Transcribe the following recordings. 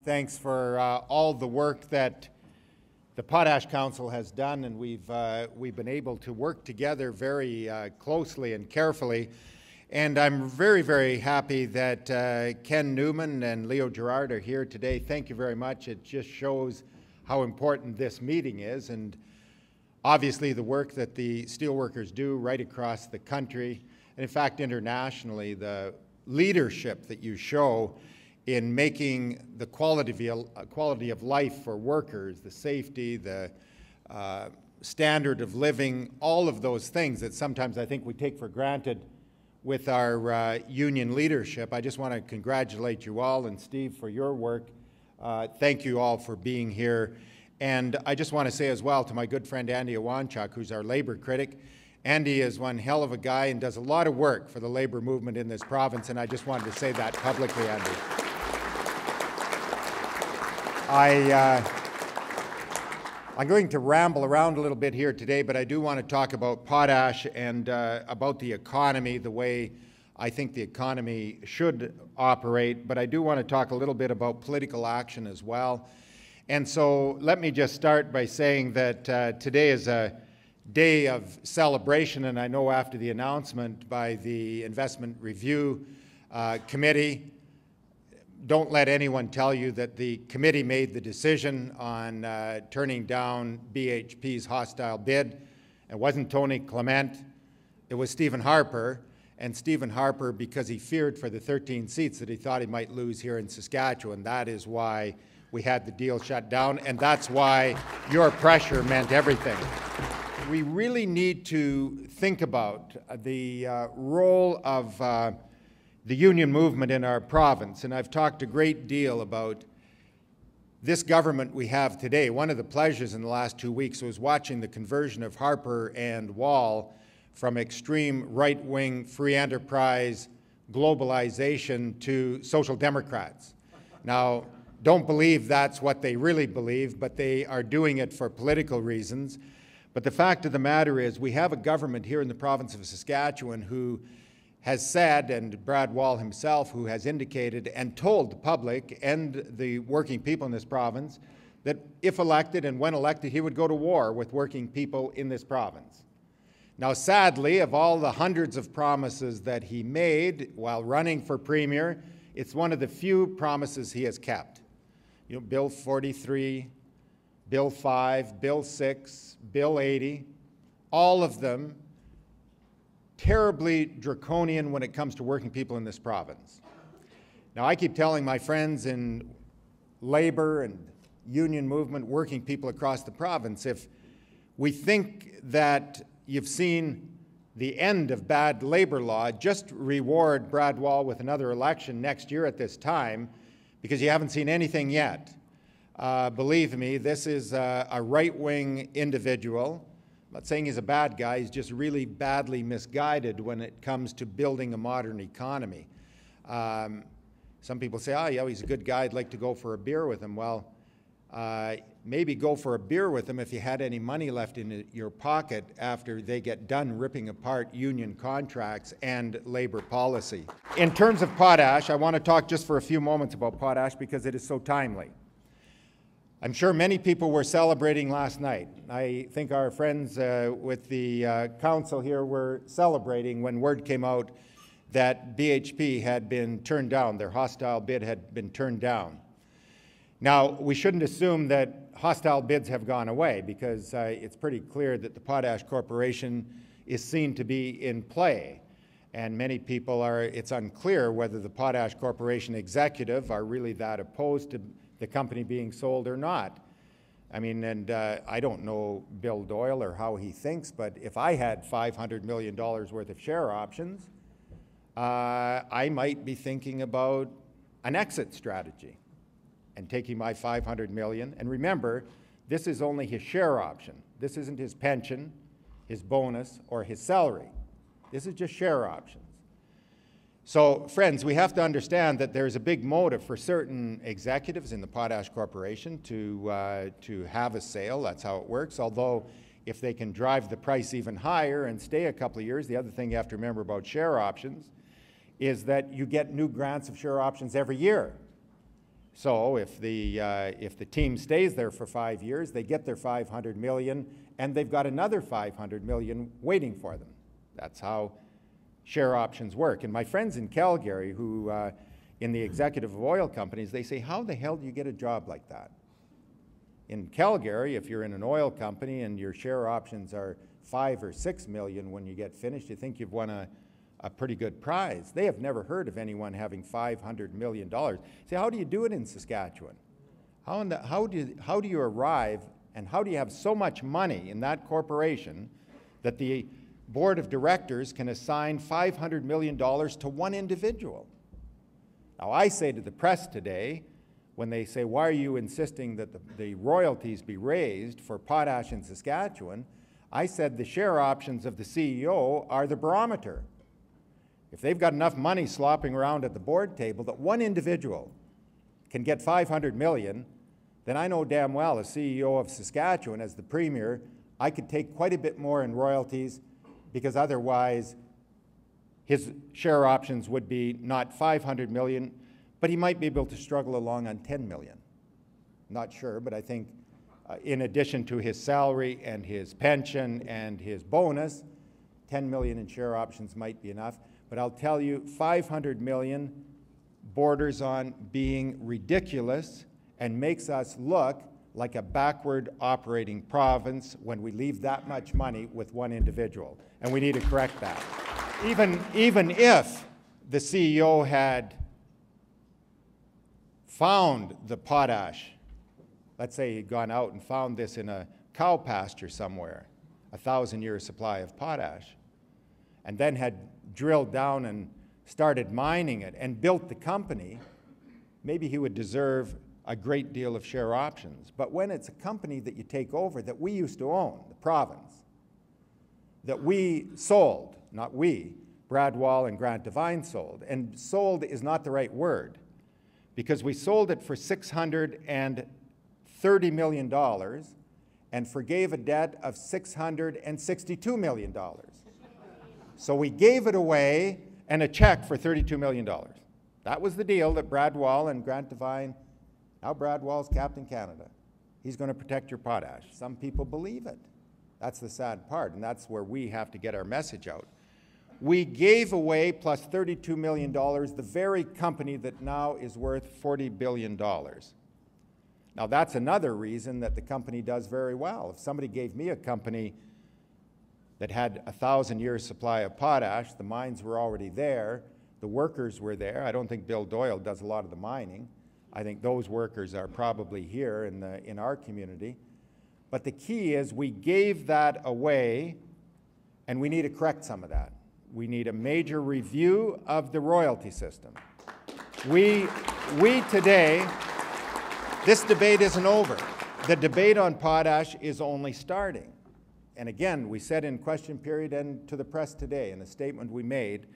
Thanks for all the work that the Potash Council has done, and we've been able to work together very closely and carefully. And I'm very, very happy that Ken Newman and Leo Gerard are here today. Thank you very much. It just shows how important this meeting is, and obviously the work that the steelworkers do right across the country, and in fact internationally, the leadership that you show in making the quality of life for workers, the safety, the standard of living, all of those things that sometimes I think we take for granted with our union leadership. I just want to congratulate you all, and Steve, for your work. Thank you all for being here. And I just want to say as well to my good friend Andy Iwanchuk, who's our labor critic. Andy is one hell of a guy and does a lot of work for the labor movement in this province, and I just wanted to say that publicly, Andy. I'm going to ramble around a little bit here today, but I do want to talk about potash and about the economy, the way I think the economy should operate, but I do want to talk a little bit about political action as well. And so let me just start by saying that today is a day of celebration, and I know after the announcement by the Investment Review Committee, don't let anyone tell you that the committee made the decision on turning down BHP's hostile bid. It wasn't Tony Clement, it was Stephen Harper. And Stephen Harper, because he feared for the 13 seats that he thought he might lose here in Saskatchewan, that is why we had the deal shut down, and that's why your pressure meant everything. We really need to think about the role of the union movement in our province, and I've talked a great deal about this government we have today. One of the pleasures in the last 2 weeks was watching the conversion of Harper and Wall from extreme right-wing free enterprise globalization to social democrats. Now, don't believe that's what they really believe, but they are doing it for political reasons. But the fact of the matter is we have a government here in the province of Saskatchewan who has said, and Brad Wall himself, who has indicated and told the public and the working people in this province that if elected and when elected, he would go to war with working people in this province. Now, sadly, of all the hundreds of promises that he made while running for Premier, it's one of the few promises he has kept. You know, Bill 43, Bill 5, Bill 6, Bill 80, all of them terribly draconian when it comes to working people in this province. Now, I keep telling my friends in labor and union movement, working people across the province, if we think that you've seen the end of bad labor law, just reward Brad Wall with another election next year at this time, because you haven't seen anything yet. Believe me, this is a right-wing individual. I'm not saying he's a bad guy, he's just really badly misguided when it comes to building a modern economy. Some people say, oh yeah, he's a good guy, I'd like to go for a beer with him. Well, maybe go for a beer with him if you had any money left in your pocket after they get done ripping apart union contracts and labor policy. In terms of potash, I want to talk just for a few moments about potash because it is so timely. I'm sure many people were celebrating last night. I think our friends with the council here were celebrating when word came out that BHP had been turned down, their hostile bid had been turned down. Now, we shouldn't assume that hostile bids have gone away because it's pretty clear that the Potash Corporation is seen to be in play. And many people are, it's unclear whether the Potash Corporation executive are really that opposed to the company being sold or not. I mean, and I don't know Bill Doyle or how he thinks, but if I had $500 million worth of share options, I might be thinking about an exit strategy and taking my $500 million. And remember, this is only his share option. This isn't his pension, his bonus, or his salary. This is just share options. So, friends, we have to understand that there's a big motive for certain executives in the Potash Corporation to have a sale. That's how it works. Although, if they can drive the price even higher and stay a couple of years, the other thing you have to remember about share options is that you get new grants of share options every year. So if the team stays there for 5 years, they get their $500 million, and they've got another $500 million waiting for them. That's how share options work. And my friends in Calgary who, in the executive of oil companies, they say, how the hell do you get a job like that? In Calgary, if you're in an oil company and your share options are 5 or 6 million when you get finished, you think you've won a pretty good prize. They have never heard of anyone having $500 million. Say, how do you do it in Saskatchewan? How do you arrive, and how do you have so much money in that corporation that the board of directors can assign $500 million to one individual? Now, I say to the press today, when they say, why are you insisting that the royalties be raised for potash in Saskatchewan? I said the share options of the CEO are the barometer. If they've got enough money slopping around at the board table that one individual can get $500 million, then I know damn well as CEO of Saskatchewan, as the Premier, I could take quite a bit more in royalties, because otherwise his share options would be not $500 million, but he might be able to struggle along on $10 million. Not sure, but I think in addition to his salary and his pension and his bonus, $10 million in share options might be enough. But I'll tell you, $500 million borders on being ridiculous and makes us look like a backward operating province when we leave that much money with one individual. And we need to correct that. Even if the CEO had found the potash, let's say he'd gone out and found this in a cow pasture somewhere, 1,000-year supply of potash, and then had drilled down and started mining it and built the company, maybe he would deserve a great deal of share options. But when it's a company that you take over that we used to own, the province, that we sold, not we, Brad Wall and Grant Dwain sold, and sold is not the right word, because we sold it for $630 million and forgave a debt of $662 million. So we gave it away and a check for $32 million. That was the deal that Brad Wall and Grant Dwain, now Brad Wall's Captain Canada. He's going to protect your potash. Some people believe it. That's the sad part, and that's where we have to get our message out. We gave away, plus $32 million, the very company that now is worth $40 billion. Now, that's another reason that the company does very well. If somebody gave me a company that had a 1,000-year supply of potash, the mines were already there, the workers were there. I don't think Bill Doyle does a lot of the mining. I think those workers are probably here in our community. But the key is we gave that away, and we need to correct some of that. We need a major review of the royalty system. We today, this debate isn't over. The debate on potash is only starting. And again, we said in question period and to the press today, in a statement we made,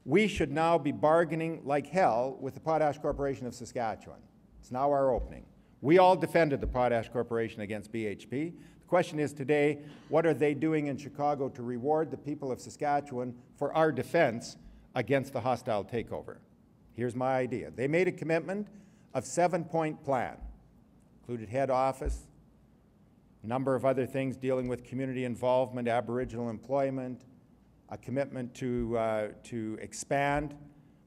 we should now be bargaining like hell with the Potash Corporation of Saskatchewan. It's now our opening. We all defended the Potash Corporation against BHP. The question is today, what are they doing in Chicago to reward the people of Saskatchewan for our defense against the hostile takeover? Here's my idea. They made a commitment of 7-point plan, included head office, a number of other things dealing with community involvement, Aboriginal employment, a commitment to expand.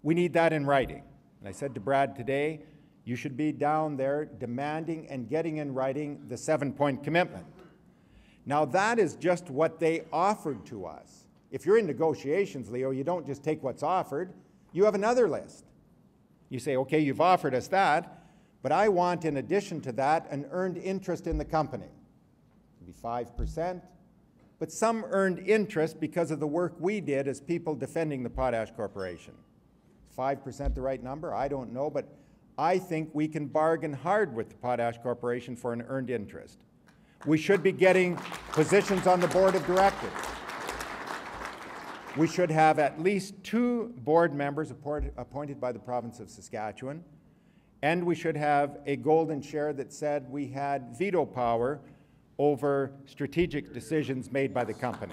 We need that in writing. And I said to Brad today, you should be down there demanding and getting in writing the 7-point commitment. Now that is just what they offered to us. If you're in negotiations, Leo, you don't just take what's offered, you have another list. You say, okay, you've offered us that, but I want in addition to that an earned interest in the company. It could be 5%, but some earned interest because of the work we did as people defending the Potash Corporation. Is 5% the right number? I don't know, but I think we can bargain hard with the Potash Corporation for an earned interest. We should be getting positions on the board of directors. We should have at least 2 board members appointed by the province of Saskatchewan, and we should have a golden share that said we had veto power over strategic decisions made by the company.